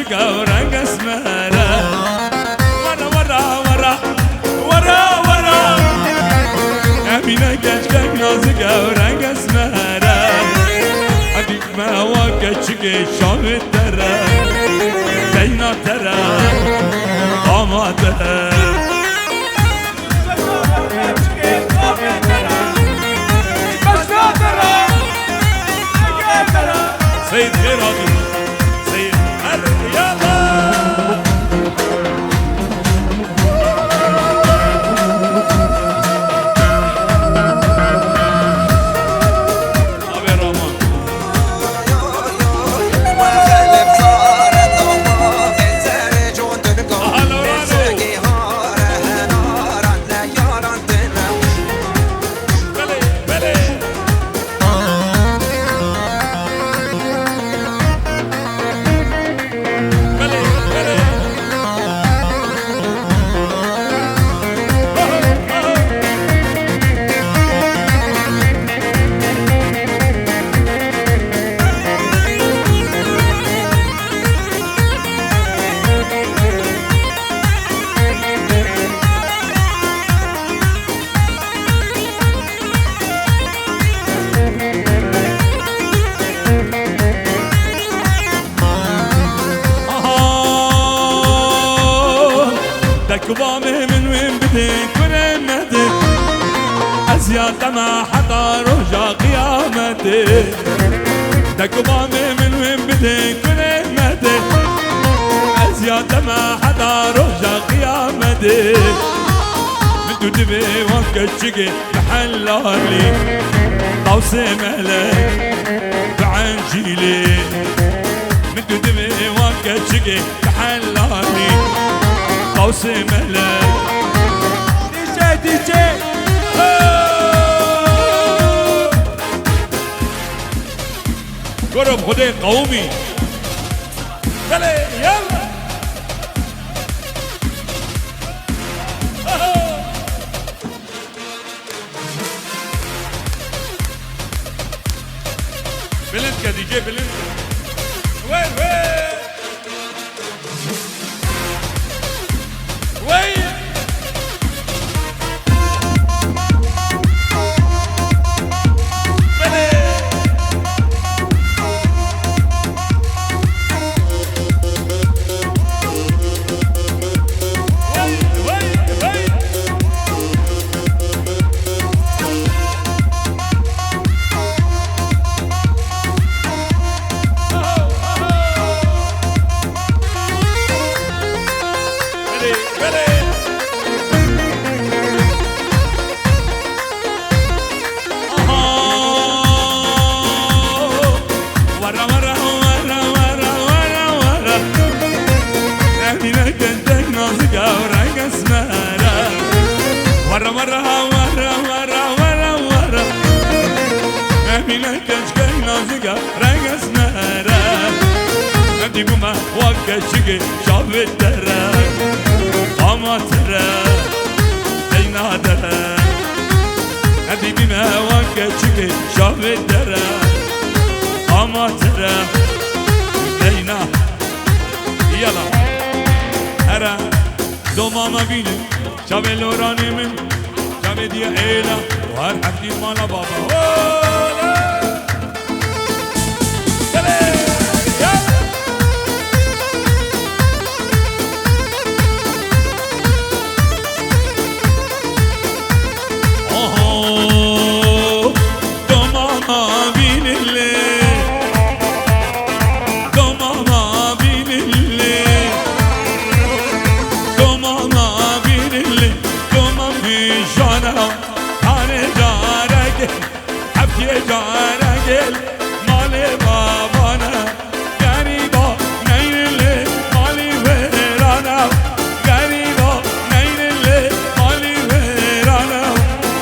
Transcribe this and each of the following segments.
نازك ورق اسمره ورا ورا ورا ورا ورا امينه كشكك نازك ورق اسمره حديك ما وكشك شام الدره بينا ترى قاما ترى سيد خير هادي سيد يلا ابي رمان والخلف صارت ضوء من زر جود القوم من ساقي هاره نارا ليارا تنام بلي بلي بلي بلي دكبامي من وين بدك وين مهدك أزياد ما حدا رجع قيامتك دكبامي من وين بدك وين مهدك أزياد ما حدا رجع قيامتك بدو دبي وكتشقي محلالي طوسي مهلك بعنجيلي بدو دبي وكتشقي محلالي قوس ملك دي جي قرب خدي قومي بلي يلا بلنكا دي جي بلنكا وين وين ورا ورا ورا ورا ورا ورا امينه كشكي نازكه رقص نهره ندي بما وكشكي شاف الدره قاما ترى اينا دره ندي بما وكشكي شاف الدره قاما ترى اينا يلا هرا دوما بيني شاب لوراني من شاب دي عيلة وهر حكي مالا بابا جارگل مال بابانا غریبا نیل مالی ورانا غریبا نیل مالی ورانا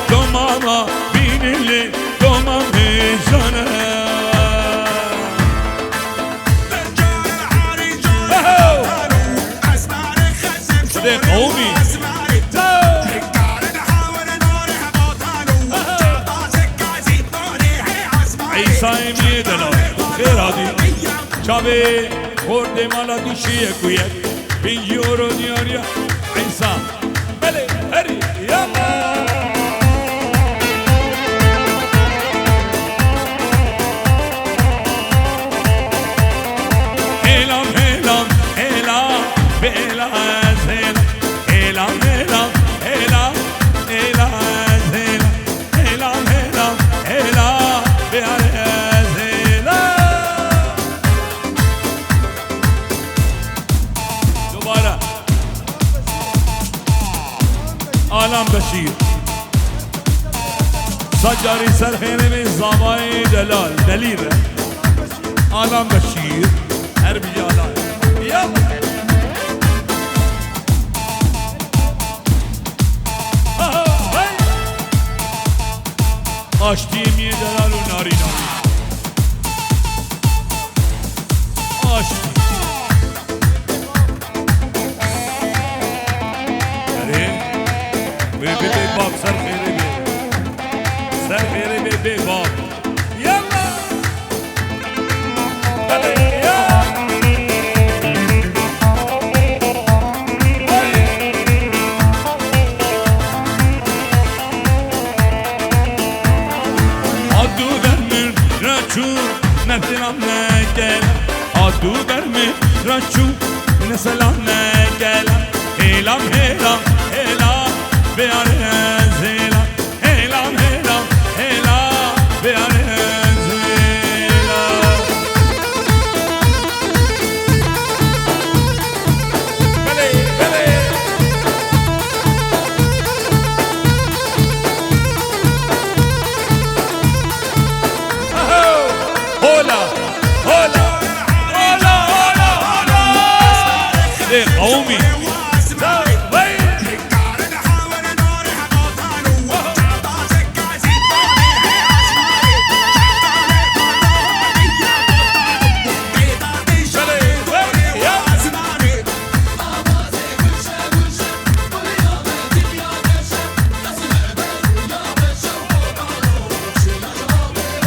تو ماما بینیل تو مامی جانا ده قومی عيسى يميدنا خير هادي شابي خورده مالا دیشیه کویک بینجی اورو دیاریا عیسا بله هری یالا هیلام هیلام هیلام بیلا از هیلام هیلام هیلام هیلام هیلام از هیلام هیلام هیلام هیلام بیلا از هیلام دوباره عالم بشیر سجاری سر خیره به زامای دلال دلیل عالم بشیر هر بیجا عالم یالا آشتیم یه دلال و ناری ناری آشتیم بی باب سر خیره بی سر خیره بی باب یالا بله یالا آدو در من رچو نسلام نگل آدو در من رچو نسلام نگل هیلام هیلام هیلام بیاره از هیلام هیلام هیلام هیلام بیاره از هیلام بله بله هولا هولا هولا هولا هولا ده قومي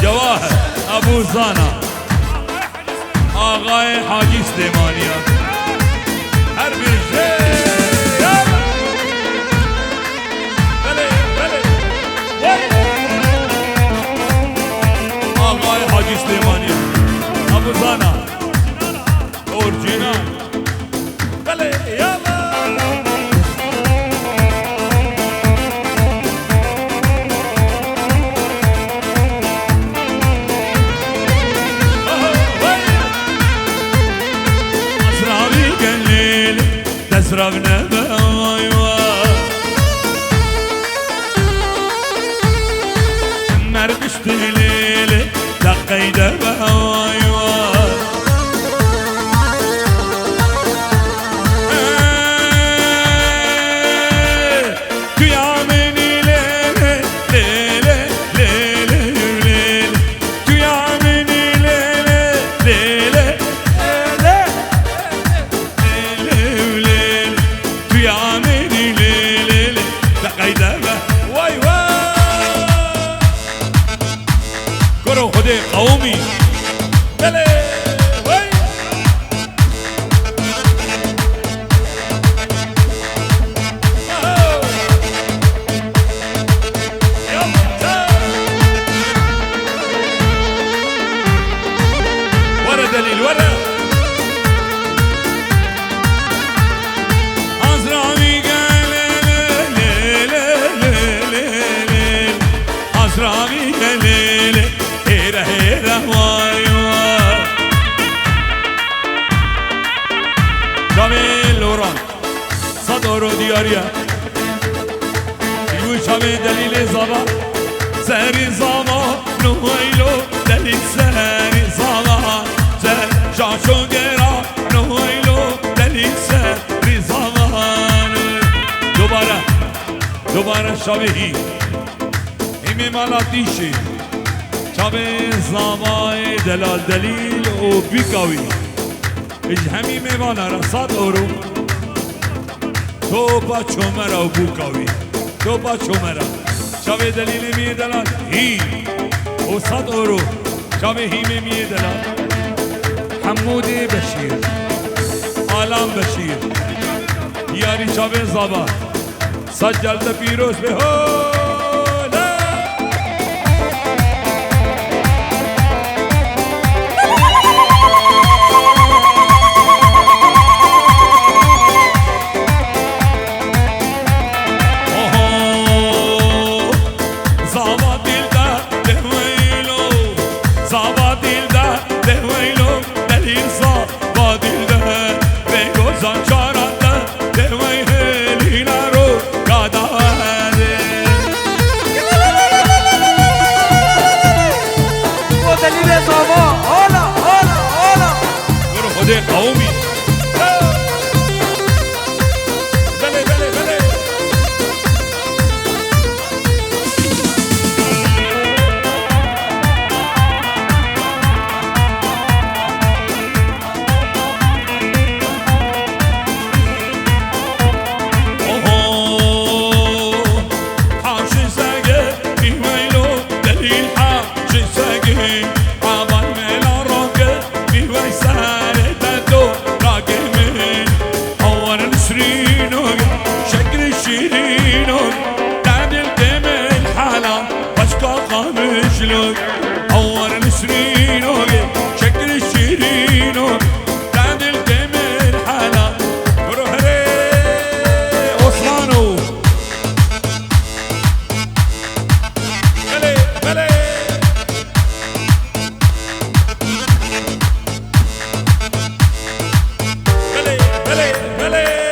جواهر ابو زانا آقای حاجی سلیمانیا هر بیشه بله بله آقای حاجی سلیمانیا ابو زانا اورجینال بله یالا تسربنا بأيوة مرقشت ليلة دقيت بأيوة تيامني ليلة ليلة ليلة ليلة تيامني ليلة ليلة كرو خدي قومي بلي وي ورا دليل ورا عزرامي قال ليل ليل ليل عزرامي قال ليل هيرا هيرا واي واي شامي لوران صدورو دياريا يو شامي دليل زبا سهري زما نويلو دليل سهري زما سهر شاشو گرا نويلو دليل سهري زما دوباره شامي همی مالاتيشي شامي زمای دلال دلیل و بیکاوی اج همی میوانا رساد اورو تو با چومرا و بوکاوی تو با چومرا شامي دلیل می دلال هی و صد اورو شامي هی می دلال حمودی بشیر آلام بشیر یاری جاوید زابا سجلت پیروز به هوله قومي بلي بلي بلي حاشي ساقي بيويلو دليل حاشي ساقي عبال ميلا روكي بيويسان أول نسرين شكل الشيرين تعد الجميل حلا روح ري عثمانو بلي بلي بلي بلي بلي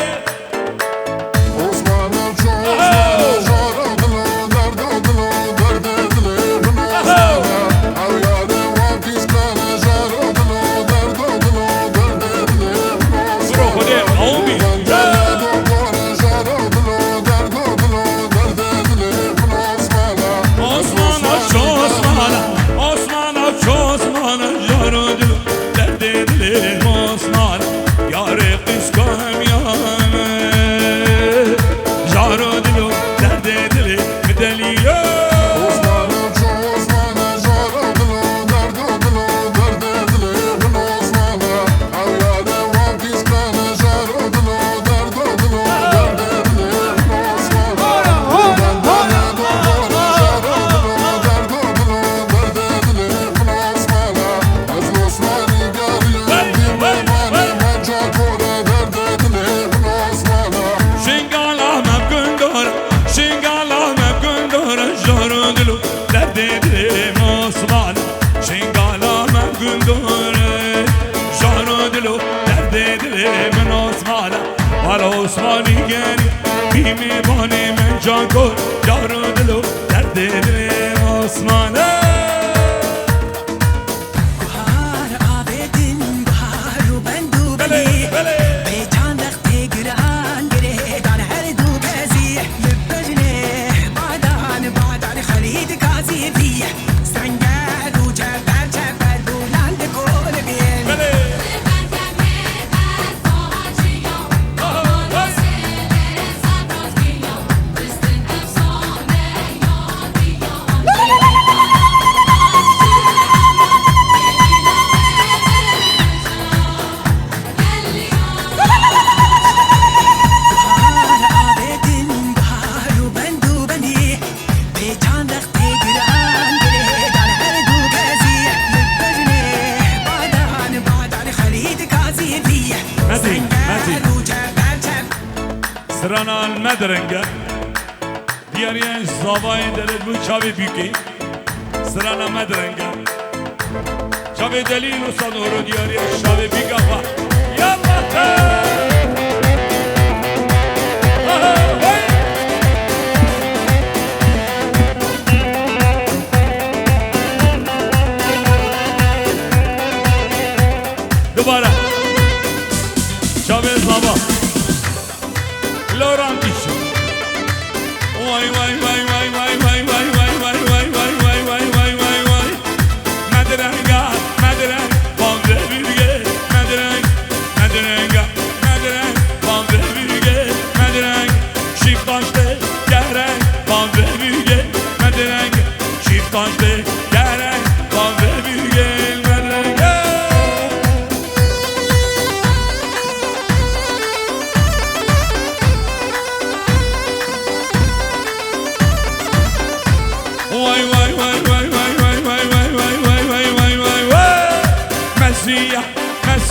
عثمانی گری بیمی بانی من جان کن جارو دلو درد دل عثمانه بهار آبدین بهار و بندو بلی به جان وقتی گران گره دان هر دو کزی لبجنه بعدان خرید کازی بی سنگر رو چپر بلند کن بین سرانا المدرنگه دیاری زابای دلت بود چاوی بیکی سرانا مدرنگه چاوی دلیل و صدورو دیاری چاوی بیگا با یالله دوباره چاوی زابا لوران دیشو وای وای وای وای وای وای وای وای وای وای وای وای وای وای وای مدرنگا مدرنگ بامده بیرگه مدرنگ مدرنگا مدرنگ بامده بیرگه مدرنگ شیف داشته گرنگ بامده بیرگه مدرنگ شیف داشته گرنگ بامده بیرگه مدرنگ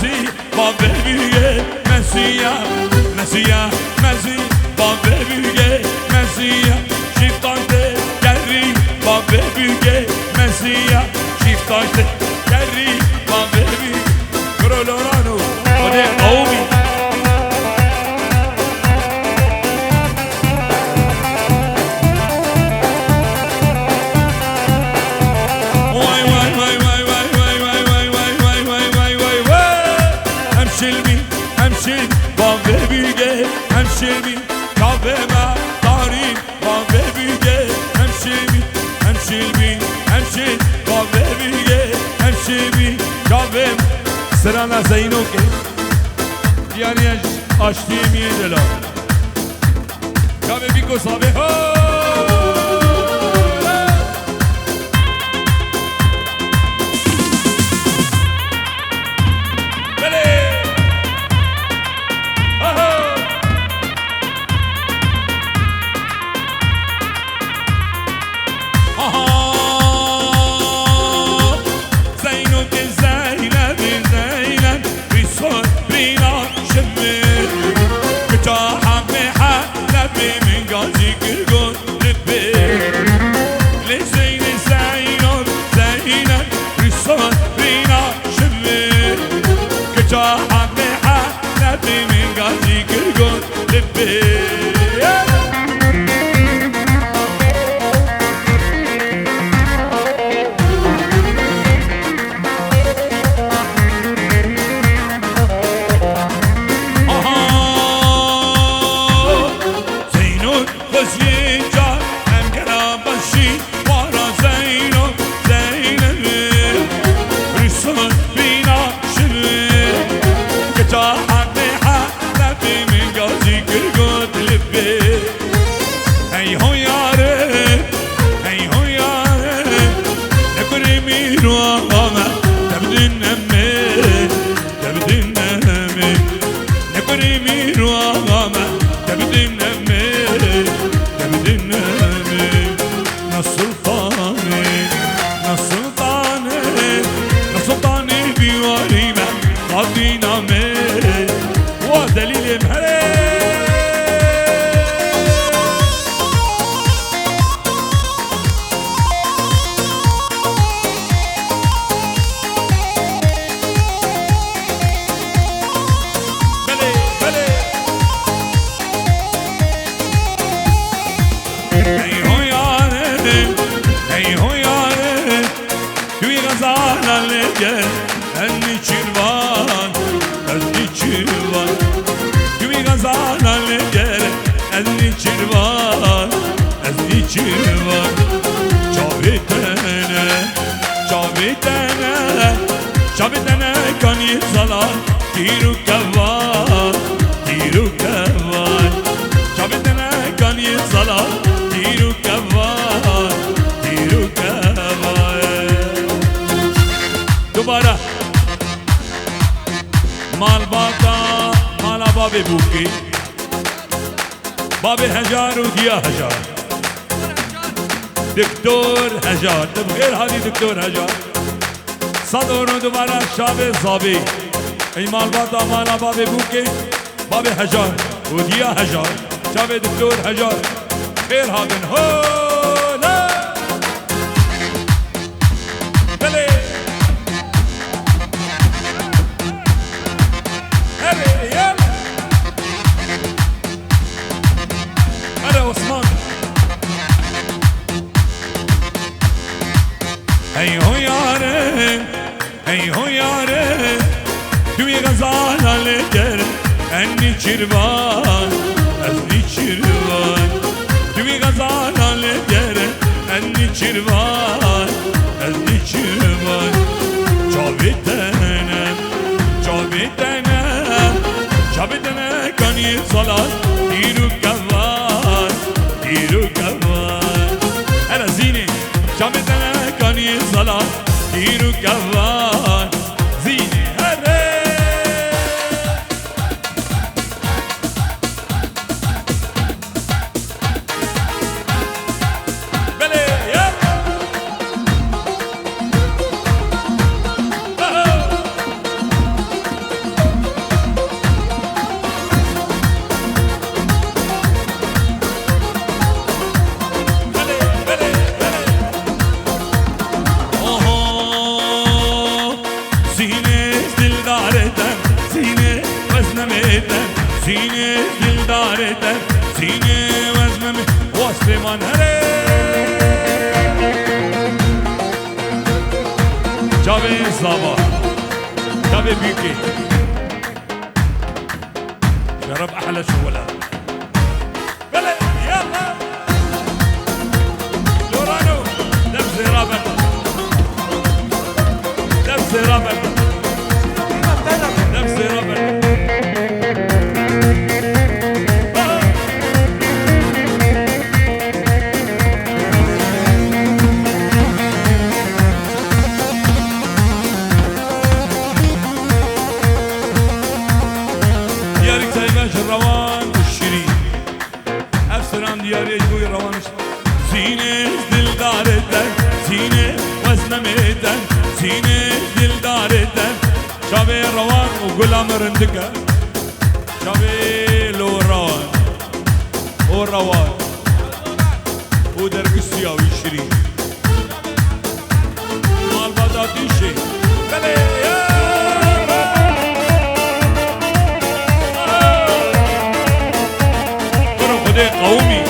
مسی با ببیگه مسیح مسیح مسیح با ببیگه مسیح شیفتانده گری با ببیگه مسیح شیفتانده گری با ببیگه کرولورانو خود قومی همشیمی کافه ما داریم با ببیگه همشیمی همشیمی کافه بیگه همشیمی کافه سرانه زینو که یعنی آشتی میدلا کافه بیگو صابه ها دوباره مال باتا مالا باب بوکی باب هجار و دیا هجار دکتور هجار بخیر حالی دکتور هجار صدورو دوباره شاب زابی ای مال باتا مالا باب بوکی باب هجار و دیا هجار شاب دکتور هجار خیر هاگن هولا بله چیروان از نیچیروان توی غزالان گره انی چیروان از نیچیروان چاویدنم چاویدنم چاویدنم کنی سالان دیرو کوان هر زینه چاویدنم کنی سالان دیرو کوان زینه هره ميتن سيني دلدارتن سيني وزمم وسليمان هلي جابي صابا جابي بيكي شرب احلى شغلة بلا يلا لورانو دبزي رابط دبزي رابط دبزي رابط الروان والشرين أفسران دياري جوي روان سيني دل دارتن سيني وزنمتن سيني دل دارتن شابي روان وقلام رندقة شابي لو روان وروان ودرقسيا والشرين مال باداتي شي بلي قومي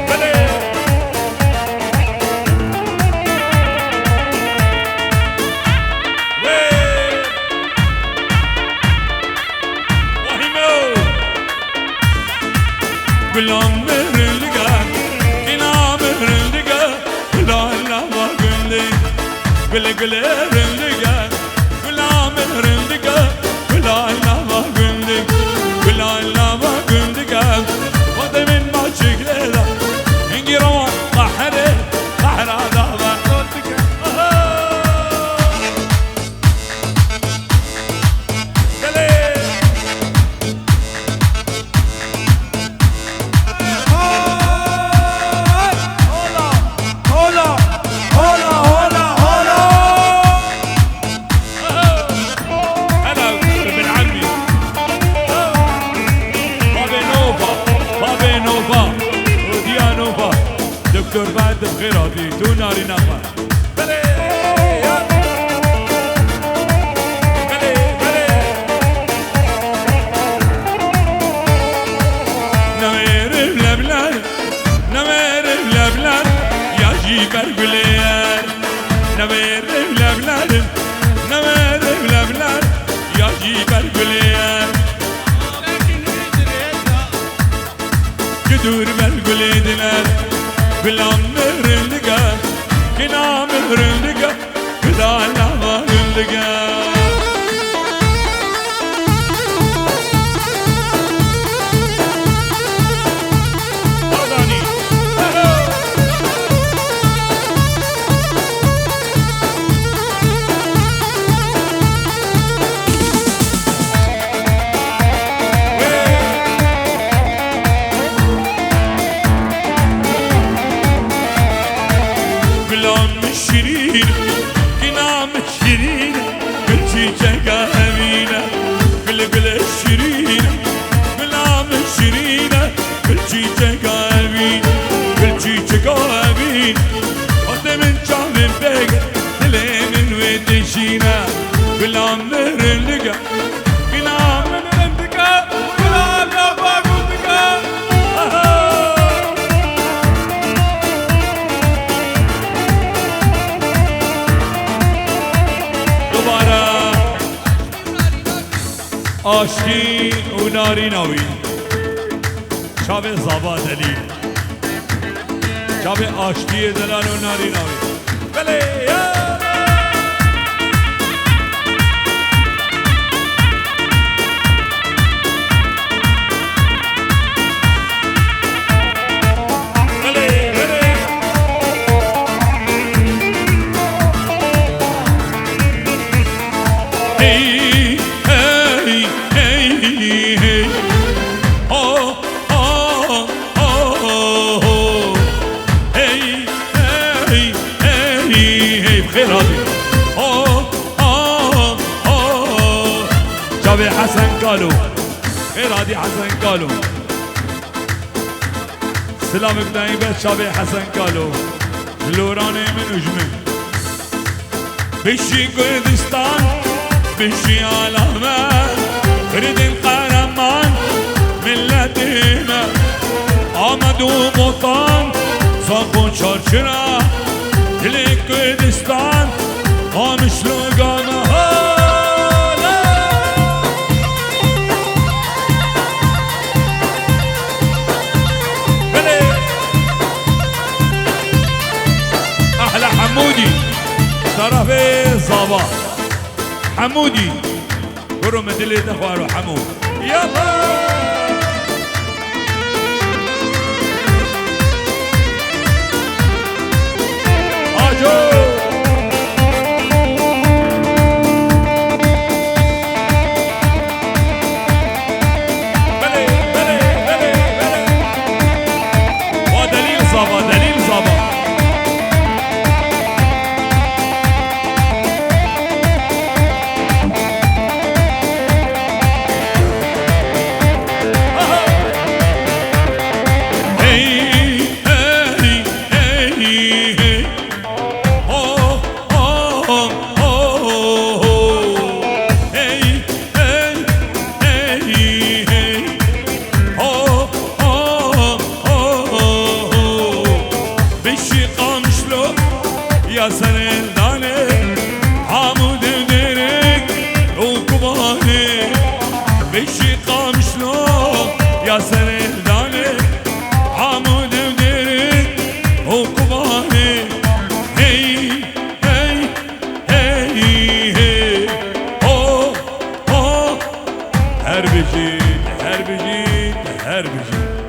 بلي وهيمو قلام مهرلقا كنا مهرلقا لا لا ما قلي قلي قلي رلقا قلام مهرلقا لا لا ما قلك لا لا ما قلك وده من ما شكله انجي روان قحره قحر هذا ما قلتك دكتور بعد بخيراتي تو ناري نفر بلي بلي بلي نمير بلبلان نمير بلبلان يا جيبر قلير نمير بلبلان نمير بلبلان يا جيبر قلير قدور بالقليدنا بلا مهرلقا كنا مهرلقا بلا لا مهرلقا آشتی و ناری ناوی شب زبا دلیل شب آشتی دلان و ناری ناوی بله شابي حسن قالوا غير هادي حسن قالوا سلامك دايما شابي حسن قالوا اللوراني من وجمن بشي كردستان بشي علامة فرد القهرمان ملتنا آمدو بطان صافو چارچرا دل کردستان آمش لگانه احلى حمودي طرف زابا حمودي برو مدلي تخوارو حمود يلا يا سنداني حمود درك وكباني بشي قامشلو يا سنداني حمود درك وكباني هي هي هي هي هو هو هربجي هربجي هربجي